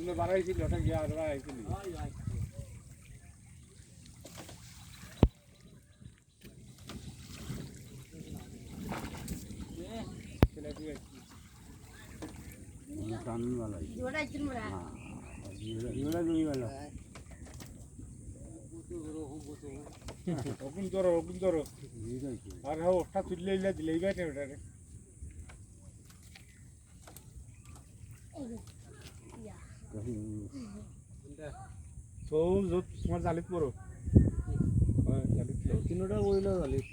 তুমি বাড়াইছিল ওটা গিয়া আর আইছিল ওপেন করো আর হ্যাঁ ওটা তুললে দিলেই বেটে ওটারে তো তোমার জালিত পড়ো জালিত তিনটা বইলো জালিত